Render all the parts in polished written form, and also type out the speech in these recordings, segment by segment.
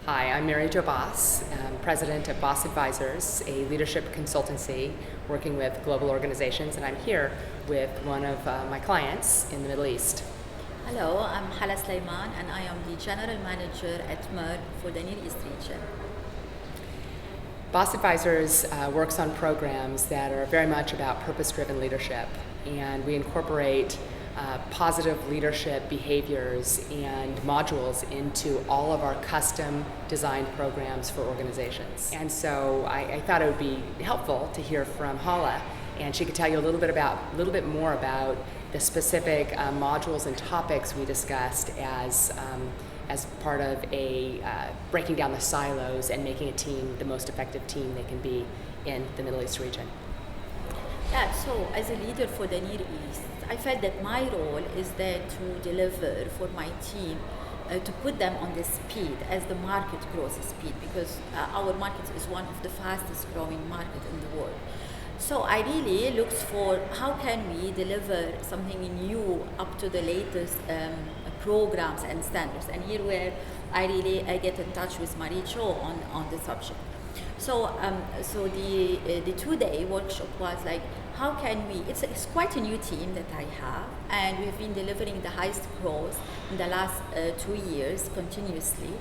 Hi, I'm Mary Jo Boss, president of Boss Advisors, a leadership consultancy working with global organizations, and I'm here with one of my clients in the Middle East. Hello, I'm Hala Sleiman and I am the General Manager at Merck for the Near East region. Boss Advisors works on programs that are very much about purpose-driven leadership, and we incorporate positive leadership behaviors and modules into all of our custom designed programs for organizations. And so I thought it would be helpful to hear from Hala, and she could tell you a little bit more about the specific modules and topics we discussed as part of a breaking down the silos and making a team the most effective team they can be in the Middle East region. Yeah, so as a leader for the Near East, I felt that my role is there to deliver for my team, to put them on the speed as the market grows speed, because our market is one of the fastest growing markets in the world. So I really looked for how can we deliver something new up to the latest programs and standards. And here where I get in touch with Maricho on the subject. So the 2-day workshop was like, how can we, it's quite a new team that I have, and we've been delivering the highest growth in the last 2 years continuously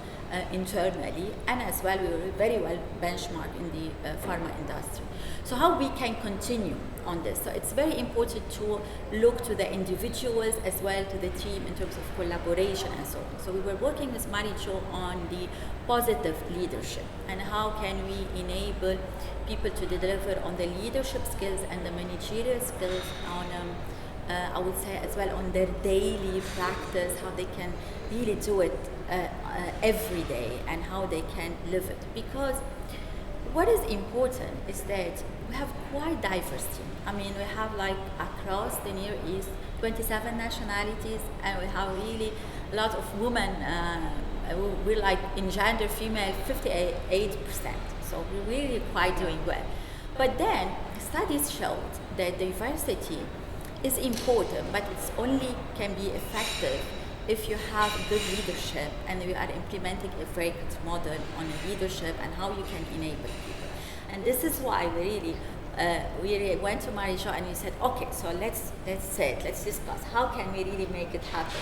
internally, and as well we were very well benchmarked in the pharma industry. So how we can continue on this. So it's very important to look to the individuals as well to the team in terms of collaboration and so on. So we were working with Maricho on the positive leadership and how can we enable people to deliver on the leadership skills and the managerial skills on I would say as well on their daily practice, how they can really do it every day and how they can live it. Because what is important is that we have quite diverse team. I mean, we have like across the Near East 27 nationalities, and we have really a lot of women. We're like in gender female 58%. So we're really quite doing well. But then studies showed that diversity is important, but it's only can be effective if you have good leadership and you are implementing a very good model on leadership and how you can enable people. And this is why we really went to Marijo and we said, okay, so let's discuss how can we really make it happen.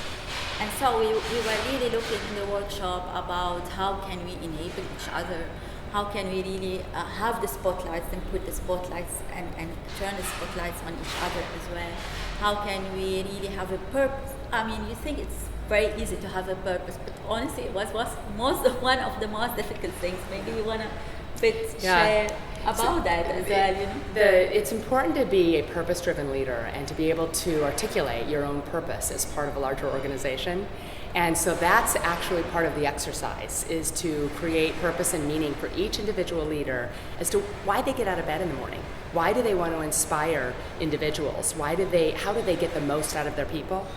And so we were really looking in the workshop about how can we enable each other, how can we really have the spotlights and put the spotlights and turn the spotlights on each other as well. How can we really have a purpose? I mean, you think it's very easy to have a purpose, but honestly it was one of the most difficult things. Maybe you want to share about that as well, you know? It's important to be a purpose-driven leader and to be able to articulate your own purpose as part of a larger organization. And so that's actually part of the exercise, is to create purpose and meaning for each individual leader as to why they get out of bed in the morning. Why do they want to inspire individuals? How do they get the most out of their people?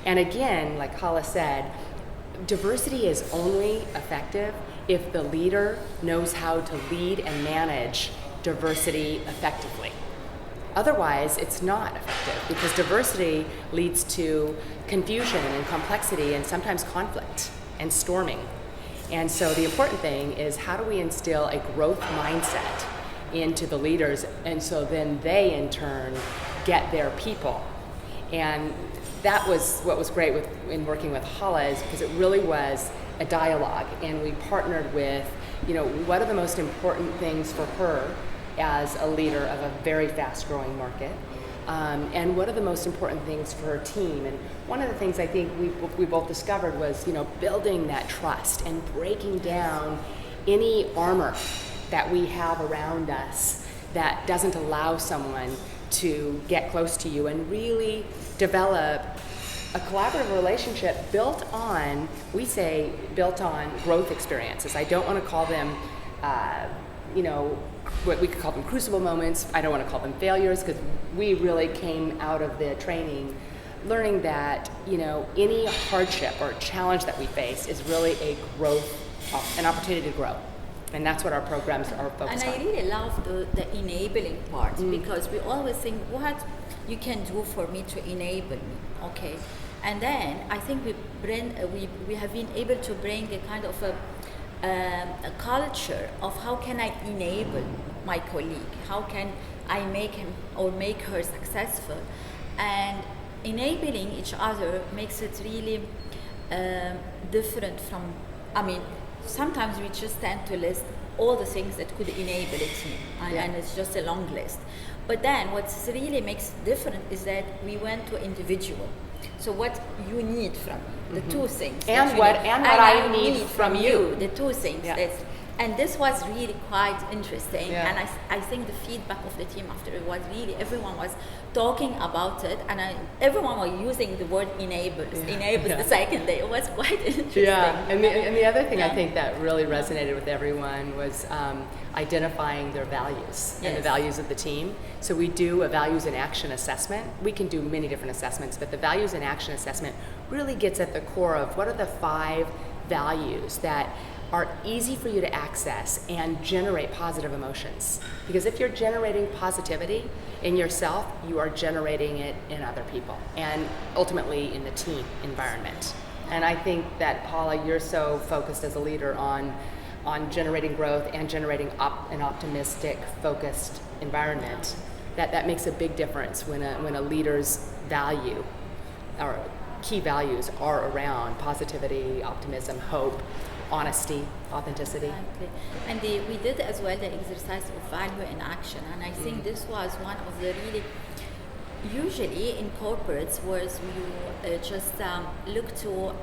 And again, like Hala said, diversity is only effective if the leader knows how to lead and manage diversity effectively. Otherwise, it's not effective, because diversity leads to confusion and complexity and sometimes conflict and storming. And so the important thing is, how do we instill a growth mindset into the leaders, and so then they in turn get their people. And that was what was great in working with Hala, is because it really was a dialogue, and we partnered with, what are the most important things for her as a leader of a very fast-growing market, and what are the most important things for her team. And one of the things I think we both discovered was, building that trust and breaking down any armor that we have around us that doesn't allow someone to get close to you, and really develop a collaborative relationship built on growth experiences. I don't want to call them, what we could call them crucible moments. I don't want to call them failures, because we really came out of the training learning that, any hardship or challenge that we face is really an opportunity to grow. And that's what our programs are focused on. And I really love the enabling part, because we always think, what you can do for me to enable me, okay? And then I think we have been able to bring a kind of a a culture of how can I enable my colleague, how can I make him or make her successful, and enabling each other makes it really different from, I mean, sometimes we just tend to list all the things that could enable a team, and it's just a long list. But then what really makes it different is that we went to individual. So what you need from me, the two things. And what I need from you. The two things. Yeah. And this was really quite interesting. Yeah. And I think the feedback of the team after it was really, everyone was talking about it, and everyone was using the word enables the second day. It was quite interesting. Yeah, and the other thing I think that really resonated with everyone was identifying their values and the values of the team. So we do a values and action assessment. We can do many different assessments, but the values and action assessment really gets at the core of what are the 5 values that are easy for you to access and generate positive emotions. Because if you're generating positivity in yourself, you are generating it in other people and ultimately in the team environment. And I think that, Hala, you're so focused as a leader on generating growth and generating an optimistic, focused environment. That makes a big difference when a leader's value or key values are around positivity, optimism, hope, honesty, authenticity. Exactly. And we did as well the exercise of value in action, and I think this was one of the really, usually in corporates where you just look to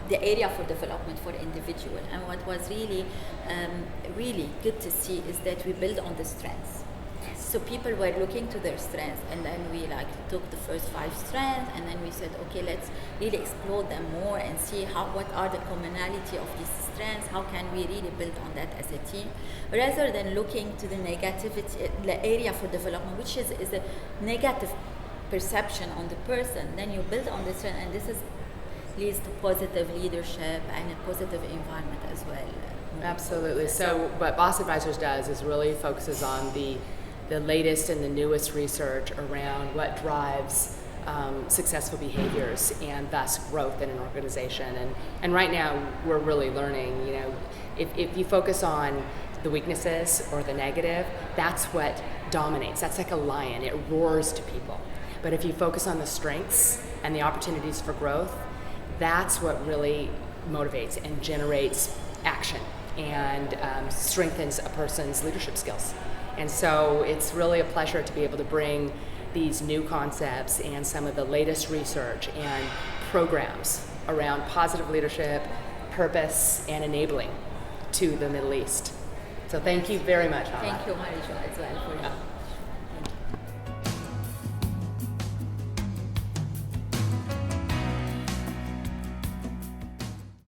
the area for development for individual, and what was really really good to see is that we build on the strengths. So people were looking to their strengths, and then we took the first 5 strengths, and then we said, okay, let's really explore them more and see what are the commonality of these strengths, how can we really build on that as a team, rather than looking to the negativity, the area for development, which is a negative perception on the person. Then you build on the strength, and this leads to positive leadership and a positive environment as well. Absolutely. So what Boss Advisors does is really focuses on the latest and the newest research around what drives successful behaviors and thus growth in an organization. And right now we're really learning, if you focus on the weaknesses or the negative, that's what dominates. That's like a lion. It roars to people. But if you focus on the strengths and the opportunities for growth, that's what really motivates and generates action and strengthens a person's leadership skills. And so it's really a pleasure to be able to bring these new concepts and some of the latest research and programs around positive leadership, purpose, and enabling to the Middle East. So thank you very much, Hala. Thank you, Marijo, as well, for